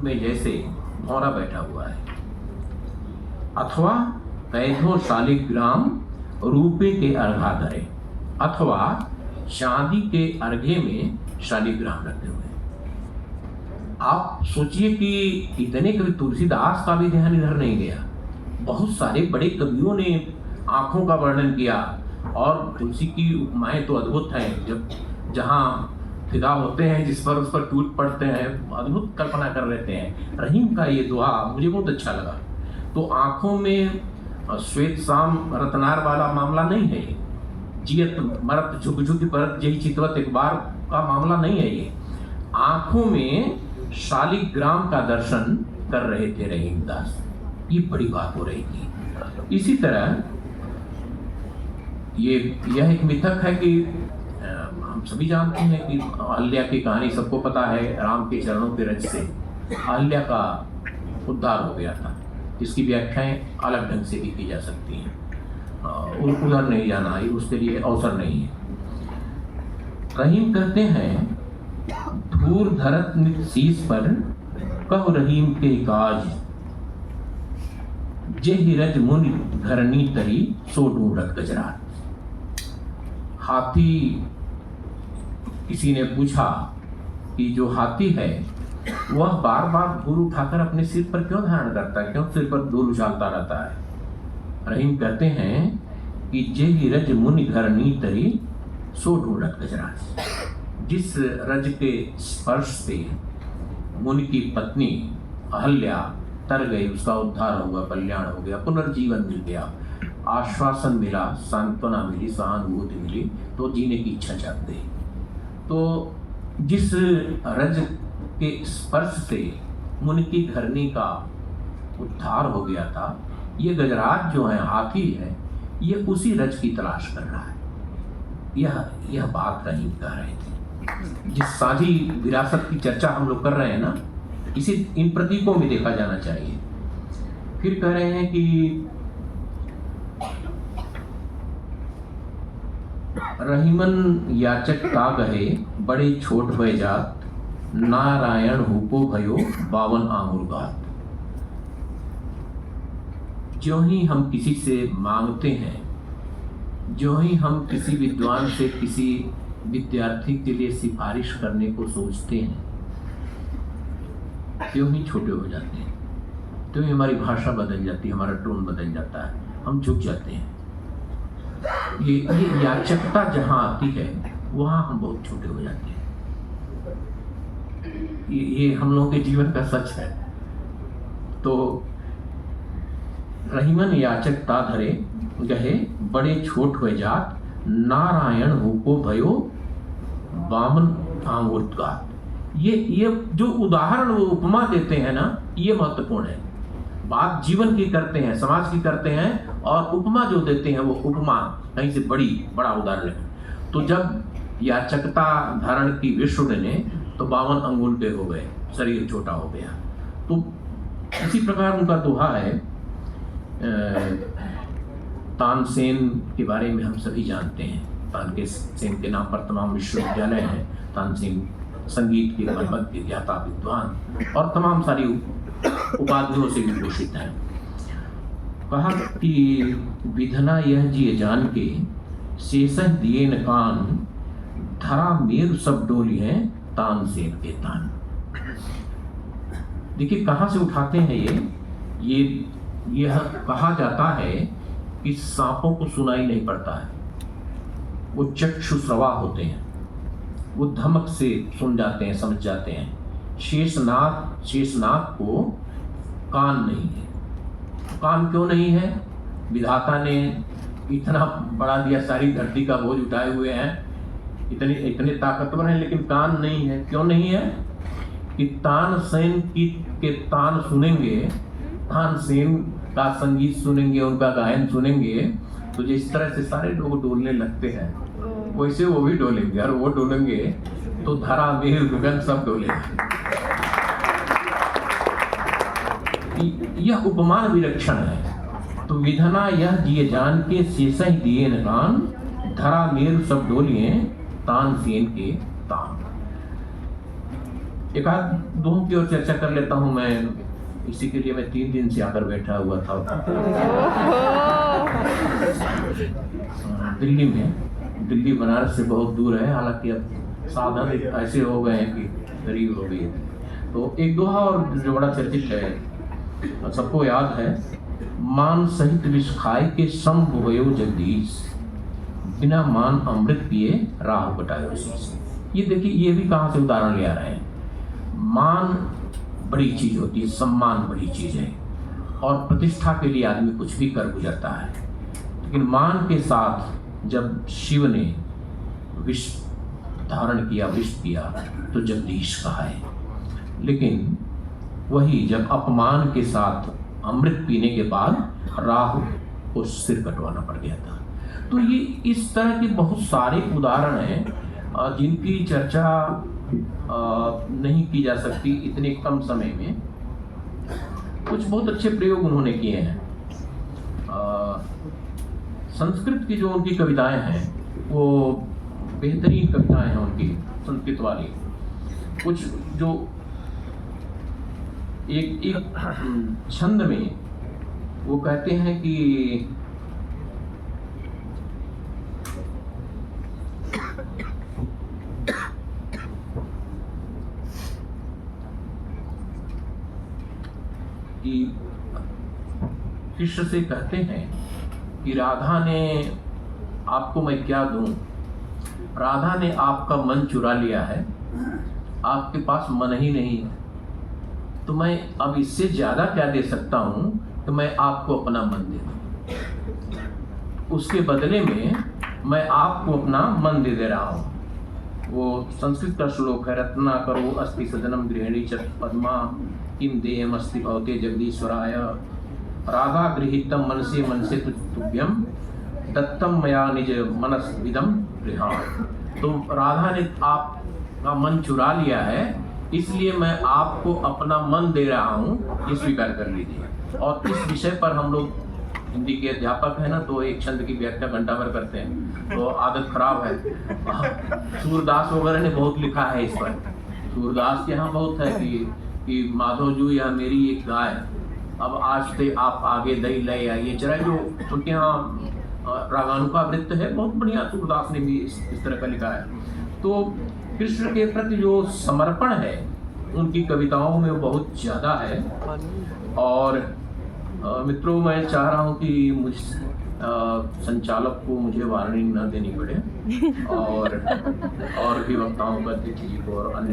में जैसे भौरा बैठा हुआ है। अथवा कैथो शालिग्राम रूपे के अर्घा धरे, अथवा चांदी के अर्घे में शालिग्राम रखे हुए। आप सोचिए कि इतने कवि, तुलसीदास का भी ध्यान इधर नहीं गया। बहुत सारे बड़े कवियों ने आंखों का वर्णन किया और तुलसी की उपमाएं तो अद्भुत हैं। जब जहाँ फिदा होते हैं जिस पर उस पर टूट पड़ते हैं, अद्भुत कल्पना कर लेते हैं। रहीम का ये दुआ मुझे बहुत अच्छा लगा। तो आंखों में श्वेत शाम रत्नार वाला मामला नहीं है, जियत मरत झुक झुक परत यही चितवत एक बार का मामला नहीं है। ये आंखों में शालिग्राम का दर्शन कर रहे थे रहीमदास, ये बड़ी बात हो रही थी। इसी तरह यह एक मिथक है कि हम सभी जानते हैं कि अहल्या की कहानी सबको पता है। राम के चरणों के रज से अहल्या का उद्धार हो गया था। इसकी व्याख्याएं अलग ढंग से भी की जा सकती हैं, उधर नहीं जाना है, उसके लिए अवसर नहीं है। रहीम कहते हैं, धूर धरत नित शीस पर कह रहीम के काज, जे हिरज मुनि धरनी तरी सो ढूंढत गजरात। हाथी, किसी ने पूछा कि जो हाथी है वह बार बार धूल उठाकर अपने सिर पर क्यों धारण करता है, क्यों सिर पर धूल उछालता रहता है। रहीम कहते हैं कि जे हिरज मुनि धरनी तरी सो ढूंढत गजरात। जिस रज के स्पर्श से मुनि की पत्नी अहल्या तर गई, उसका उद्धार हुआ, कल्याण हो गया, पुनर्जीवन मिल गया, आश्वासन मिला, सांत्वना मिली, सहानुभूति मिली, तो जीने की इच्छा जाग गई। तो जिस रज के स्पर्श से मुनि की धरनी का उद्धार हो गया था, ये गजराज जो है, हाथी है, ये उसी रज की तलाश कर रहा है। यह बात रहीम कह रहे थे। जिस साझी विरासत की चर्चा हम लोग कर रहे हैं ना, इसे इन प्रतीकों में देखा जाना चाहिए। फिर कह रहे हैं कि रहीमन याचक ता गहे बड़े छोट भय जात, नारायण हुको भयो 52 आंगुर गात। जो ही हम किसी से मांगते हैं, जो ही हम किसी विद्वान से किसी विद्यार्थी के लिए सिफारिश करने को सोचते हैं, त्यों ही छोटे हो जाते हैं, त्यों ही हमारी भाषा बदल जाती है, हमारा टोन बदल जाता है, हम झुक जाते हैं। ये याचकता जहाँ आती है वहाँ हम बहुत छोटे हो जाते हैं। ये हम लोगों के जीवन का सच है। तो रहीमन याचकता धरे गहे बड़े छोट हुए जात, नारायण हुको भयो 52 आंगुर गात। ये जो उदाहरण वो उपमा देते हैं ना, ये महत्वपूर्ण है। बात जीवन की करते हैं, समाज की करते हैं, और उपमा जो देते हैं वो उपमा कहीं से बड़ा उदाहरण है। तो जब याचकता धारण की विष्णु ने तो 52 अंगुल के हो गए, शरीर छोटा हो गया। तो इसी प्रकार उनका दोहा है। तानसेन के बारे में हम सभी जानते हैं। तानसेन के नाम पर तमाम विश्वविद्यालय हैं। तानसेन संगीत के मर्मज्ञ, ज्ञाता, विद्वान और तमाम सारी उपाधियों से विभूषित हैं। कहा कि विधना यह जिए जान के, शेषह दिए न कान, धरा मेरु सब डोली हैं तानसेन के तान। देखिए कहाँ से उठाते हैं यह कहा जाता है कि सांपों को सुनाई नहीं पड़ता है, वो चक्षुश्रवा होते हैं, वो धमक से सुन जाते हैं, समझ जाते हैं। शेषनाग को कान नहीं है। कान क्यों नहीं है? विधाता ने इतना बड़ा दिया, सारी धरती का बोझ उठाए हुए हैं, इतने ताकतवर हैं, लेकिन कान नहीं है। क्यों नहीं है? कि तानसेन के तान सुनेंगे, तानसेन का संगीत सुनेंगे, उनका गायन सुनेंगे, तो जिस तरह से सारे लोग डोलने लगते हैं वैसे वो भी डोलेंगे, और वो डोलेंगे तो धरा मेघ गगन सब डोलेंगे। यह उपमान विलक्षण है। तो विधना यह जिए जान के, शेषह दिए न कान, धरा मेरु सब डोलिए तानसेन के तान। एक आध दोहों की ओर चर्चा कर लेता हूँ मैं, इसी के लिए मैं 3 दिन से आकर बैठा हुआ था दिल्ली में। दिल्ली बनारस से बहुत दूर है, हालांकि अब साधन ऐसे हो गए हैं कि गरीब हो गई है। तो एक दोहा और जो बड़ा चर्चित है, सबको याद है, मान सहित विष खाए के सम भयो जगदीश, बिना मान अमृत पिए राह बटायो शीश। ये देखिए, ये भी कहाँ से उदाहरण ले आ रहे हैं। मान बड़ी चीज होती है, सम्मान बड़ी चीज है, और प्रतिष्ठा के लिए आदमी कुछ भी कर गुजरता है। लेकिन मान के साथ जब शिव ने विष धारण किया, विष पिया, तो जगदीश कहा है। लेकिन वही जब अपमान के साथ अमृत पीने के बाद राहु को सिर कटवाना पड़ गया था। तो ये इस तरह के बहुत सारे उदाहरण हैं जिनकी चर्चा नहीं की जा सकती इतने कम समय में। कुछ बहुत अच्छे प्रयोग उन्होंने किए हैं। संस्कृत की जो उनकी कविताएं हैं वो बेहतरीन कविताएं हैं उनकी, संस्कृत वाली। कुछ जो एक छंद में वो कहते हैं कि कृष्ण से कहते हैं कि राधा ने, आपको मैं क्या दूं, राधा ने आपका मन चुरा लिया है, आपके पास मन ही नहीं है, तो मैं अब इससे ज्यादा क्या दे सकता हूं कि मैं आपको अपना मन दे दूं। उसके बदले में मैं आपको अपना मन दे रहा हूं। वो संस्कृत का श्लोक है, रत्ना करो अस्ति सदनम गृहिणी च पद्मा किम देयम अस्ति भवते जगदीश्वराय, राधा गृहीतम मनसे तुभ्यम दत्तम मया निज मनस विदम गृहाण। तो राधा ने आपका मन चुरा लिया है, इसलिए मैं आपको अपना मन दे रहा हूँ, ये स्वीकार कर लीजिए। और इस विषय पर हम लोग हिंदी के अध्यापक है ना, तो एक छंद की व्याख्या घंटा भर करते हैं, तो आदत खराब है। सूरदास वगैरह ने बहुत लिखा है इस पर। सूरदास के यहाँ बहुत है कि माधव जू या मेरी एक गाय, अब आज से आप आगे दई ले आइए चरा, जो उनके यहाँ रागानुका वृत्त है, बहुत बढ़िया सूरदास ने भी इस तरह का लिखा है। तो कृष्ण के प्रति जो समर्पण है उनकी कविताओं में बहुत ज़्यादा है। और मित्रों, मैं चाह रहा हूँ कि मुझ संचालक को मुझे वार्निंग न देनी पड़े, और भी वक्ताओं का, अतिथि जी को और अन्य